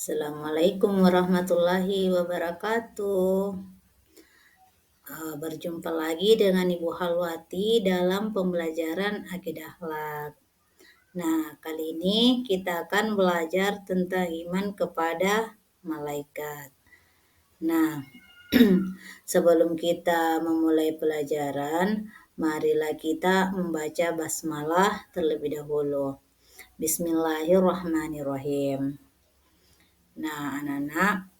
Assalamualaikum warahmatullahi wabarakatuh. Berjumpa lagi dengan Ibu Halwati dalam pembelajaran akidah akhlak. Nah, kali ini kita akan belajar tentang iman kepada malaikat. Nah, sebelum kita memulai pelajaran, marilah kita membaca basmalah terlebih dahulu. Bismillahirrahmanirrahim. Nah, anak-anak,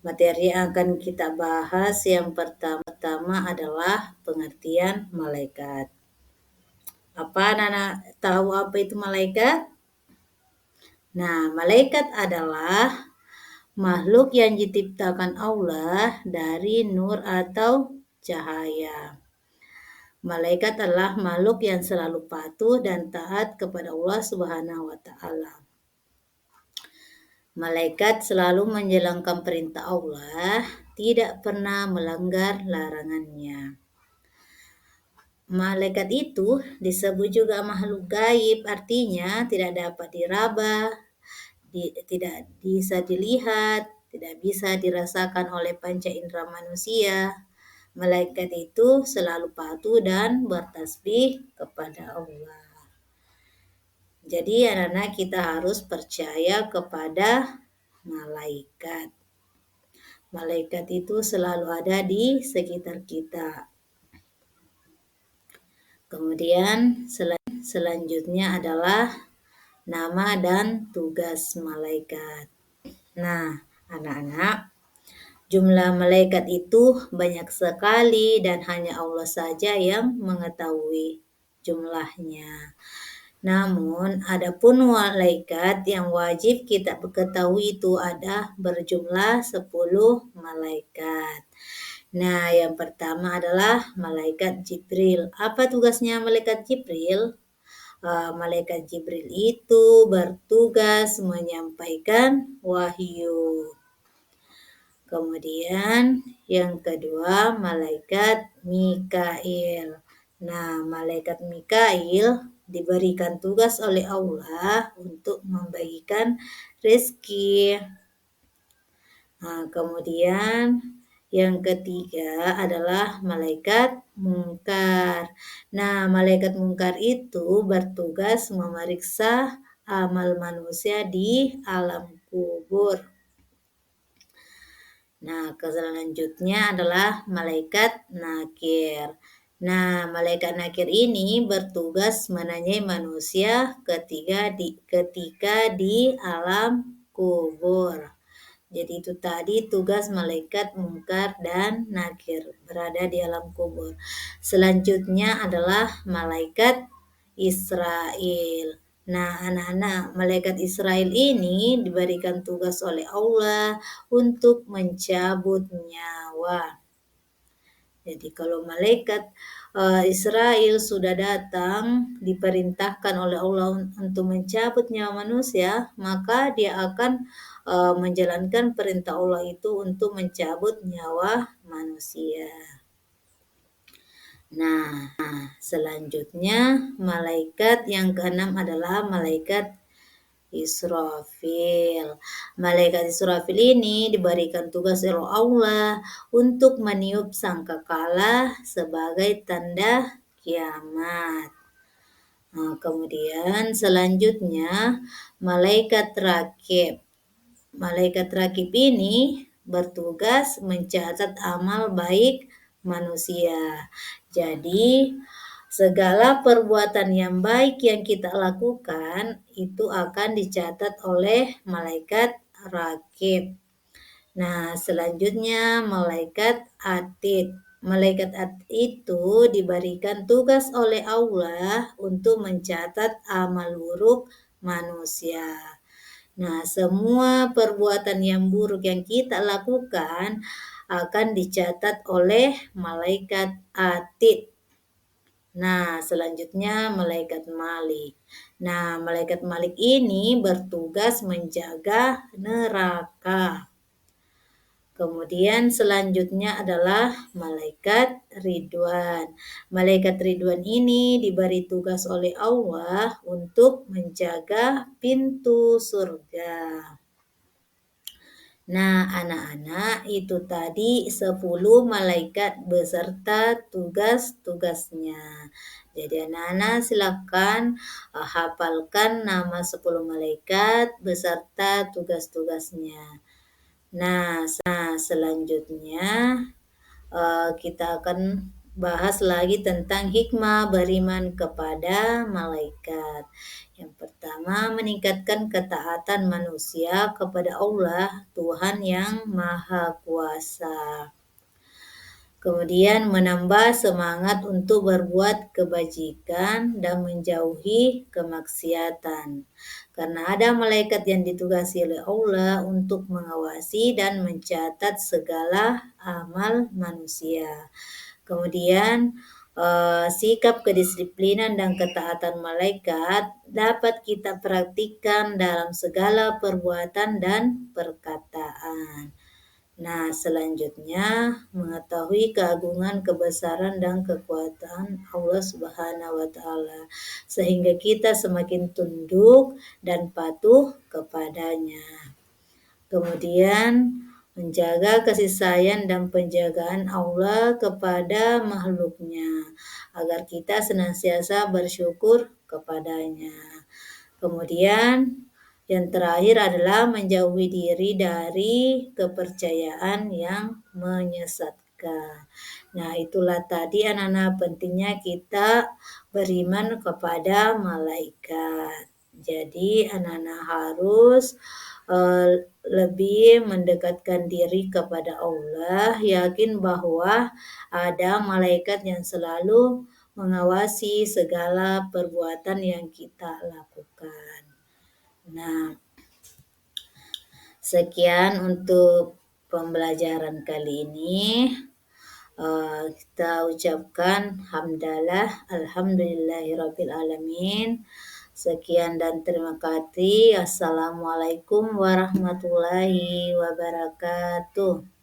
materi yang akan kita bahas yang pertama adalah pengertian malaikat. Apa anak-anak tahu apa itu malaikat? Nah, malaikat adalah makhluk yang diciptakan Allah dari nur atau cahaya. Malaikat adalah makhluk yang selalu patuh dan taat kepada Allah Subhanahu wa taala. Malaikat selalu menjalankan perintah Allah, tidak pernah melanggar larangannya. Malaikat itu disebut juga makhluk gaib, artinya tidak dapat diraba, tidak bisa dilihat, tidak bisa dirasakan oleh panca indera manusia. Malaikat itu selalu patuh dan bertasbih kepada Allah. Jadi anak-anak kita harus percaya kepada malaikat. Malaikat itu selalu ada di sekitar kita. Kemudian selanjutnya adalah nama dan tugas malaikat. Nah, anak-anak, jumlah malaikat itu banyak sekali dan hanya Allah saja yang mengetahui jumlahnya. Namun, adapun malaikat yang wajib kita ketahui itu ada berjumlah 10 malaikat. Nah, yang pertama adalah malaikat Jibril. Apa tugasnya malaikat Jibril? Malaikat Jibril itu bertugas menyampaikan wahyu. Kemudian yang kedua malaikat Mikail. Nah, malaikat Mikail diberikan tugas oleh Allah untuk membagikan rezeki. Nah, kemudian yang ketiga adalah malaikat mungkar. Nah, malaikat mungkar itu bertugas memeriksa amal manusia di alam kubur. Nah, selanjutnya adalah malaikat nakir. Nah, malaikat nakir ini bertugas menanyai manusia ketika di alam kubur. Jadi itu tadi tugas malaikat mungkar dan nakir berada di alam kubur. Selanjutnya adalah malaikat Israel. Nah, anak-anak, malaikat Israel ini diberikan tugas oleh Allah untuk mencabut nyawa. Jadi kalau malaikat Israel sudah datang, diperintahkan oleh Allah untuk mencabut nyawa manusia, maka dia akan menjalankan perintah Allah itu untuk mencabut nyawa manusia. Nah, selanjutnya malaikat yang keenam adalah malaikat Israfil. Malaikat Israfil ini diberikan tugas oleh Allah untuk meniup sangkakala sebagai tanda kiamat. Nah, kemudian selanjutnya malaikat rakib. Malaikat rakib ini bertugas mencatat amal baik manusia. Jadi, segala perbuatan yang baik yang kita lakukan itu akan dicatat oleh malaikat rakib. Nah, selanjutnya malaikat atid. Malaikat atid itu diberikan tugas oleh Allah untuk mencatat amal buruk manusia. Nah, semua perbuatan yang buruk yang kita lakukan akan dicatat oleh malaikat atid. Nah, selanjutnya malaikat Malik. Nah, malaikat Malik ini bertugas menjaga neraka. Kemudian selanjutnya adalah malaikat Ridwan. Malaikat Ridwan ini diberi tugas oleh Allah untuk menjaga pintu surga. Nah, anak-anak, itu tadi 10 malaikat beserta tugas-tugasnya. Jadi anak-anak silakan hafalkan nama 10 malaikat beserta tugas-tugasnya. Nah, selanjutnya kita akan bahas lagi tentang hikmah beriman kepada malaikat. Yang pertama, meningkatkan ketaatan manusia kepada Allah, Tuhan yang Maha Kuasa. Kemudian menambah semangat untuk berbuat kebajikan dan menjauhi kemaksiatan. Karena ada malaikat yang ditugasi oleh Allah untuk mengawasi dan mencatat segala amal manusia. Kemudian sikap kedisiplinan dan ketaatan malaikat dapat kita praktikkan dalam segala perbuatan dan perkataan. Nah, selanjutnya mengetahui keagungan, kebesaran, dan kekuatan Allah Subhanahu wa Ta'ala, sehingga kita semakin tunduk dan patuh kepadanya. Kemudian menjaga kasih sayang dan penjagaan Allah kepada makhluknya, agar kita senantiasa bersyukur kepadanya. Kemudian yang terakhir adalah menjauhi diri dari kepercayaan yang menyesatkan. Nah, itulah tadi anak-anak pentingnya kita beriman kepada malaikat. Jadi anak-anak harus lebih mendekatkan diri kepada Allah, yakin bahwa ada malaikat yang selalu mengawasi segala perbuatan yang kita lakukan. Nah, sekian untuk pembelajaran kali ini. Kita ucapkan hamdalah, alhamdulillahirabbil alamin. Sekian dan terima kasih. Assalamualaikum warahmatullahi wabarakatuh.